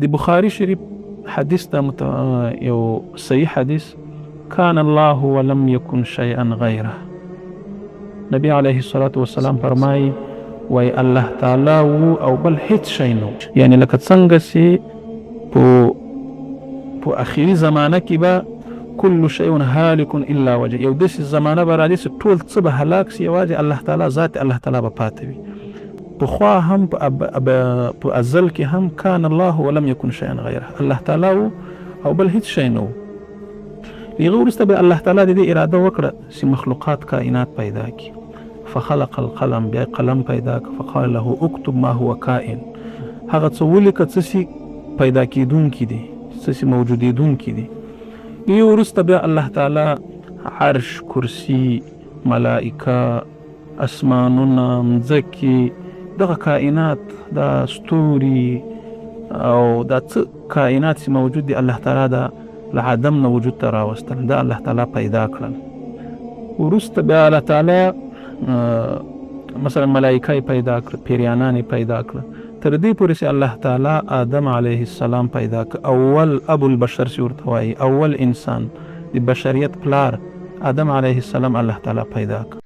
د بخاري شریف حدیث دا یو صحیح حدیث کان الله ولم یکن شیئا غیره. نبی علیه الصلاة والسلام فرمایي وای الله تعالی وو او بل هیڅ شی نه، یعنی لکه څنګه چې په اخري زمانه کې به کل شیء هالک الا وجه، یو داسې زمانه به راځي چې ټول څه به هلاک سي، یوازې الله تعالی ذات الله تعالی به پاتې وي. پخوا هم په ازل کې هم کان الله ولم یکن شیئا غیره، الله تعالی وو او بل هیڅ شی نه وو. هغه وروسته به الله تعالی د دې اراده وکړه چې مخلوقات کائنات پیدا کړي. فخلق القلم، بیا قلم پیدا کړ. فقال له اکتب ما هو کائن، هغه څه ولیکه څه چې پیدا کېدونکي دي، څه چې موجودېدونکي دي. یو وروسته بیا الله تعالی عرش، کرسی، ملائکه، اسمانونه، مځکې، دغه کائنات، دا ستوري او دا څه کائنات چې موجود دي الله تعالی دا له عدم نه وجود ته راوستل، دا الله تعالی پیدا کړل. وروسته بیا الله تعالی مثلا ملائکه پیدا کړ، پیریانان پیدا کړ، تر دې پورې چې الله تعالی آدم علیه السلام پیدا کړ. اول ابو البشر چې ورته وایي، اول انسان، د بشریت پلار آدم علیه السلام الله تعالی پیدا کړ.